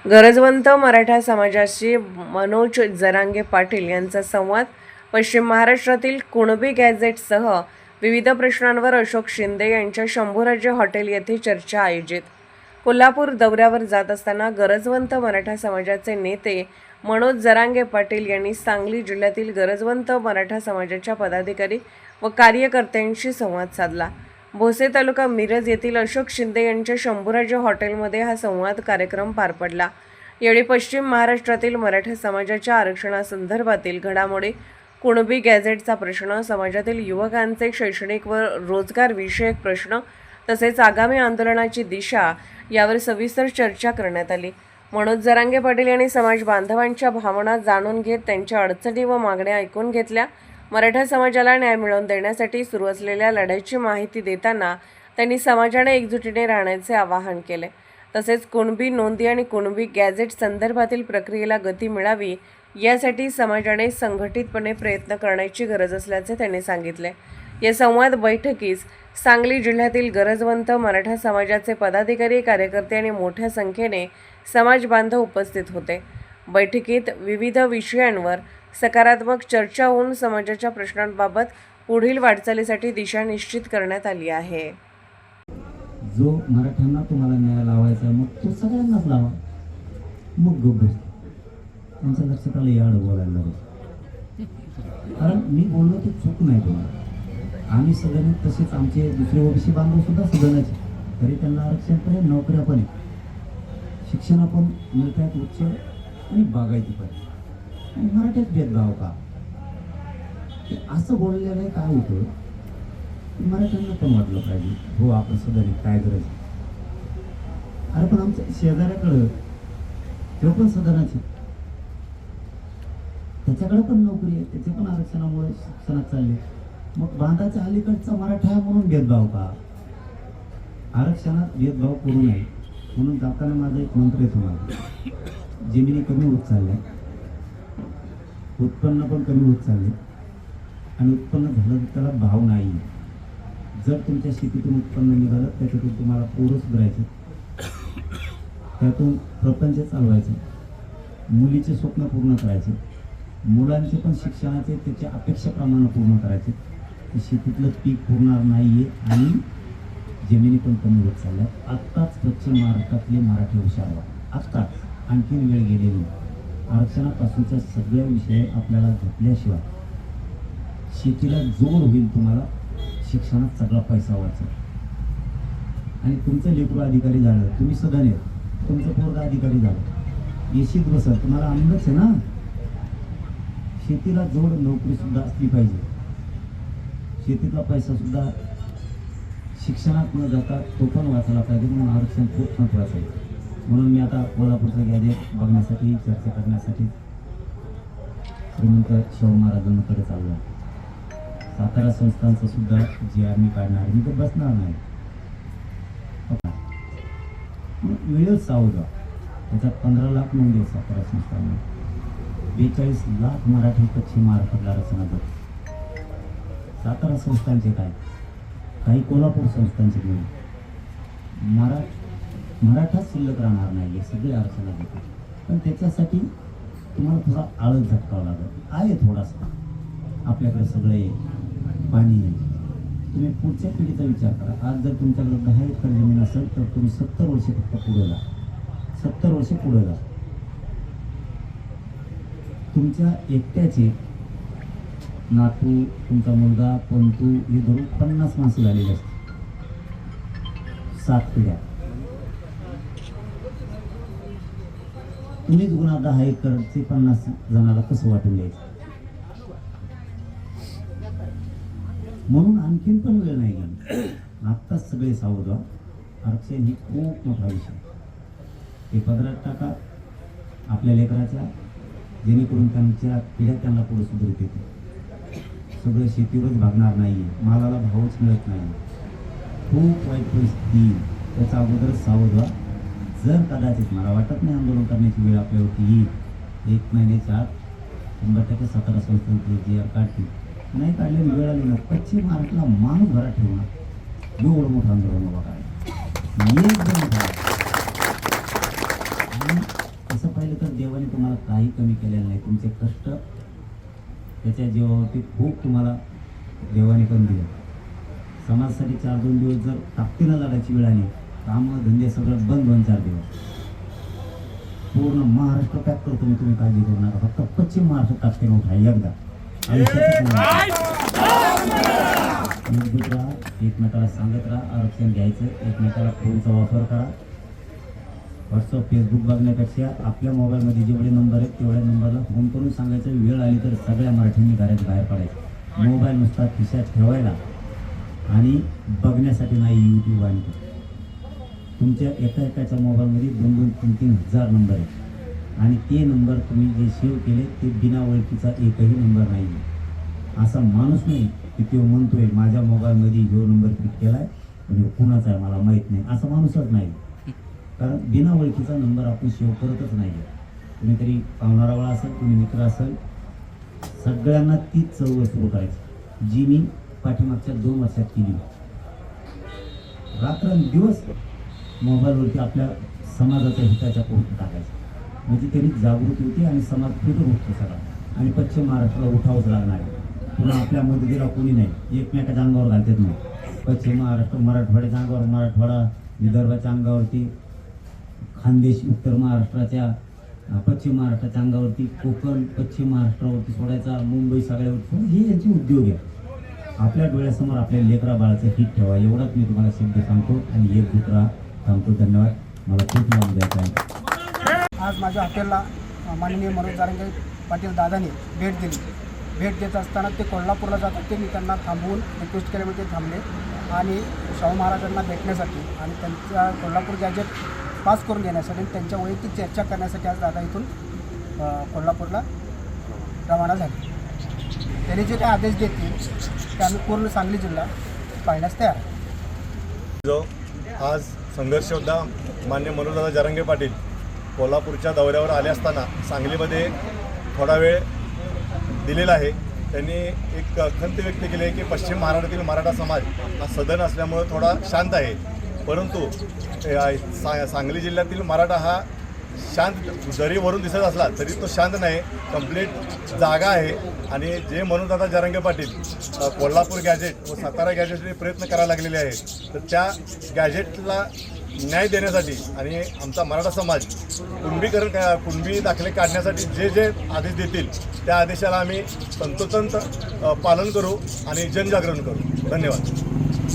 गरजवंत मराठा समाजाशी मनोज जरांगे पाटील यांचा संवाद. पश्चिम महाराष्ट्रातील कुणबी गॅझेटसह विविध प्रश्नांवर अशोक शिंदे यांच्या शंभूराजे हॉटेल येथे चर्चा आयोजित. कोल्हापूर दौऱ्यावर जात असताना गरजवंत मराठा समाजाचे नेते मनोज जरांगे पाटील यांनी सांगली जिल्ह्यातील गरजवंत मराठा समाजाच्या पदाधिकारी व कार्यकर्त्यांशी संवाद साधला. भोसे तालुका मिरज येथील अशोक शिंदे यांच्या शंभूराजे हॉटेलमध्ये हा संवाद कार्यक्रम पार पडला. यावेळी पश्चिम महाराष्ट्रातील मराठा समाजाच्या आरक्षणासंदर्भातील घडामोडी, कुणबी गॅझेटचा प्रश्न, समाजातील युवकांचे शैक्षणिक व रोजगार विषयक प्रश्न तसेच आगामी आंदोलनाची दिशा यावर सविस्तर चर्चा करण्यात आली. मनोज जरांगे पाटील यांनी समाज बांधवांच्या भावना जाणून घेत त्यांच्या अडचणी व मागण्या ऐकून घेतल्या. मराठा समाजाला न्याय मिळवून देण्यासाठी सुरू असलेल्या लढ्याची माहिती देताना त्यांनी समाजाने एकजुटीने राहण्याचे आवाहन केले. तसेच कुणबी नोंदी आणि कुणबी गॅझेट संदर्भातील प्रक्रियेला गती मिळावी यासाठी समाजाने संघटितपणे प्रयत्न करण्याची गरज असल्याचे त्यांनी सांगितले. या संवाद बैठकीस सांगली जिल्ह्यातील गरजवंत मराठा समाजाचे पदाधिकारी, कार्यकर्ते आणि मोठ्या संख्येने समाज बांधव उपस्थित होते. बैठकीत विविध विषयांवर सकारात्मक चर्चा होऊन समाजाच्या प्रश्नांबाबत पुढील वाटचालीसाठी दिशा निश्चित करण्यात आली आहे. जो मराठ्यांना तुम्हाला न्याय लावायचा मग तो सगळ्यांनाच लावा. मग गप्प बस. त्यांच्या लक्षात आलं याड बोलायला लागलं. कारण मी बोललो ते चूक नाही तुम्हाला. आम्ही सगळ्यांनी तसेच आमचे दुसरे ओबीसी बांधव सुद्धा सदनाचे, तरी त्यांना आरक्षण पण आहे, नोकऱ्या पण आहे, शिक्षण पण मिळतात उच्च आणि बागायती पण. आणि मराठ्यात भेदभाव का? असं बोलल्याने काय होतं, मराठ्यांना पण वाटलं पाहिजे हो आपण सदन काय गरज. अरे पण आमच्या शेजाऱ्याकडं तो पण सदनाचे, त्याच्याकडे पण नोकरी आहे, त्याचे पण आरक्षणामुळे शिक्षणात चालले. मग बांधाच्या अलीकडचा मराठा आहे म्हणून भेदभाव का? आरक्षणात भेदभाव करू नये म्हणून जाताना माझा एक मंत्र आहे तुम्हाला. जमिनी कमी होत चालल्या, उत्पन्न पण कमी होत चालले आणि उत्पन्न झालं तर त्याला भाव नाही. जर तुमच्या शेतीतून उत्पन्न निघालं त्याच्यातून तुम्हाला पोरं सुधारायचं, त्यातून प्रपंच चालवायचं, मुलीचे स्वप्न पूर्ण करायचे, मुलांचे पण शिक्षणाचे त्याच्या अपेक्षेप्रमाणे पूर्ण करायचे. शेतीतलं पीक होणार नाहीये आणि जमिनी पण कमी होत चालल्या. आत्ताच पश्चिम महाराष्ट्रातले मराठी हुशार व्हा. आत्ताच आणखीन वेळ गेलेली. आरक्षणापासूनच्या सगळ्या विषय आपल्याला घेतल्याशिवाय शेतीला जोड होईल. तुम्हाला शिक्षणात सगळा पैसा वाचेल आणि तुमचं लेकरू अधिकारी झालं, तुम्ही सदन आहेत, तुमचं पोरगा अधिकारी झालं, येशीत बसत तुम्हाला आनंदच आहे ना. शेतीला जोड नोकरी सुद्धा असली पाहिजे. शेतीतला पैसा सुद्धा शिक्षणात न जाता तो पण वाचायला पाहिजे. म्हणून आरक्षण खूप महत्त्वाचं आहे. म्हणून मी आता कोल्हापूरचं गॅझेट बघण्यासाठी, चर्चा करण्यासाठी श्रीमंत शाहू महाराजांकडे चाललो आहे. सातारा संस्थांचं सुद्धा जे आम्ही काढणार, मी तर बसणार नाही. वेळ सावध. त्याच्यात 15 लाख नोंदी आहेत सातारा संस्थांना. 42 लाख मराठी पश्चिम महाराष्ट्रातल्या आरक्षणात. सातारा संस्थांचे काय, काही कोल्हापूर संस्थांचे मिळून मराठा शिल्लक राहणार नाही. सगळे आरक्षणात येते. पण त्याच्यासाठी तुम्हाला थोडा आळस झटकावा लागेल. आहे थोडासा. आपल्याकडे सगळे पाणी आहे. तुम्ही पुढच्या पिढीचा विचार करा. आज जर तुमच्याकडे 10 एकर जमीन असेल तर तुम्ही 70 वर्षे फक्त पुढे जा. 70 वर्षे पुढे जा. तुमच्या एकट्याचे नातू, तुमचा मुलगा, पंतू हे धरून 50 माणसं झालेली असते. 7 पिढ्या. तुम्हीच गुन्हा 10 एकरचे 50 जणाला कसं वाटून द्यायचं. म्हणून आणखीन पण वेळ नाही गेली. आत्ताच सगळे सावध व्हा. आरक्षण ही खूप मोठा विषय. हे पदरात टाका आपल्या लेकराच्या, जेणेकरून त्यांच्या पिढ्या त्यांना पुढे सुधारित येते. सगळं शेतीवरच भागणार नाही आहे. मालाला भावच मिळत नाही. खूप वाईट परिस्थिती. त्याचा अगोदरच सावध व्हा. जर कदाचित मला वाटत नाही आंदोलन करण्याची वेळ आपल्यावरती येईल, 1 महिन्याच्या आत 100% सातारा संस्थांचे जे काढतील. नाही काढले वेळ आली ना, पश्चिम महाराष्ट्राला माणूस घरात ठेवणार. एवढं मोठं आंदोलन उभा करायचं. तुम्हाला काही कमी केलेलं नाही. तुमचे कष्ट त्याच्या जीवावरती खूप तुम्हाला देवाने पण दिलं. समाजासाठी 4-2 दिवस जर ताकदीनं लढायची वेळ आली, कामं धंदे सगळं बंद 2-4 दिवस. पूर्ण महाराष्ट्र पॅक करतो मी, तुम्ही काळजी करू नका. फक्त पश्चिम महाराष्ट्र ताकदीनं उठा एकदा. एकजूट राहा, एकमेकाला सांगत राहा, आरक्षण घ्यायचं, एकमेकाला फोनचा वापर करा. व्हॉट्सअप फेसबुक बघण्यापेक्षा आपल्या मोबाईलमध्ये जेवढे नंबर आहेत तेवढ्या नंबरला फोन करून सांगायचं. वेळ आली तर सगळ्या मराठ्यांनी घराच्या बाहेर पडायचं. मोबाईल नुसता खिशात ठेवायला आणि बघण्यासाठी नाही. यूट्यूब आणि तुमच्या एकाच्या मोबाईलमध्ये 2-3 हजार नंबर आहेत आणि ते नंबर तुम्ही जे सेव्ह केले ते बिना ओळखीचा एकही नंबर नाही आहे. असा माणूस नाही की तो म्हणतोय माझ्या मोबाईलमध्ये ह्यो नंबर क्लिक केला आहे पण ह्यो कुणाचा आहे मला माहीत नाही. असा माणूसच नाही. कारण बिना ओळखीचा नंबर आपण सेव्ह करतच नाही आहे. कुणीतरी पाहुणारावळा असेल, कुणी मित्र असेल, सगळ्यांना तीच चळवळ सुरू करायची जी मी पाठीमागच्या 2 वर्षात केली. रात्रंदिवस मोबाईलवरती आपल्या समाजाच्या हिताच्या पोस्ट टाकायचं. म्हणजे त्यांनी जागृती होती आणि समाज फिटून उठतो सगळा. आणि पश्चिम महाराष्ट्राला उठावंच लागणार आहे. पुन्हा आपल्या मदतीला कोणी नाही, एकमेकाच्या अंगावर घालतात नाही. पश्चिम महाराष्ट्र मराठवाड्याच्या अंगावर, मराठवाडा विदर्भाच्या अंगावरती, खानदेश उत्तर महाराष्ट्राच्या, पश्चिम महाराष्ट्राच्या अंगावरती, कोकण पश्चिम महाराष्ट्रावरती सोडायचा, मुंबई सगळ्यावरती सोडायचं. हे यांचे उद्योग आहे. आपल्या डोळ्यासमोर आपल्या लेकरा बाळाचं हित ठेवा एवढाच मी तुम्हाला शब्द सांगतो आणि एकजूट राहा. सांगतो. धन्यवाद. मला खूप लाभ द्यायचा आहे. आज माझ्या हॉटेलला माननीय मनोज जरांगे पाटील दादांनी भेट दिली. भेट देत असताना ते कोल्हापूरला जात होते. मी त्यांना थांबवून रिक्वेस्ट केल्यामुळे ते थांबले आणि शाहू महाराजांना भेटण्यासाठी आणि त्यांचा कोल्हापूर गॅजेट पास करून घेण्यासाठी आणि त्यांच्या वैयक्तिक चर्चा करण्यासाठी आज दादा इथून कोल्हापूरला रवाना झाले. त्यांनी जे काही आदेश देतील ते आम्ही पूर्ण सांगली जिल्हा पाहण्यास तयार आहे. आज संघर्ष योद्धा मान्य मनोजदादा जरांगे पाटील कोल्हापूरच्या दौऱ्यावर आले असताना सांगलीमध्ये थोडा वेळ दिलेला आहे. त्यांनी एक खंत व्यक्त केली आहे की पश्चिम महाराष्ट्रातील मराठा समाज हा सदन असल्यामुळं थोडा शांत आहे. परंतु सांगली जिल्ह्यातील मराठा हा शांत जरी वरून दिसत असला तरी तो शांत नाही. कंप्लीट जागा आहे. आणि जे मनोजदादा जरांगे पाटील कोल्हापूर गॅजेट व सातारा गॅजेटचे प्रयत्न करायला लागलेले आहेत तर त्या गॅजेटला न्याय देण्यासाठी आणि आमचा मराठा समाज कुणबी दाखले काढण्यासाठी जे जे आदेश देतील त्या आदेशाला आम्ही तंतोतंत पालन करू आणि जनजागरण करू. धन्यवाद.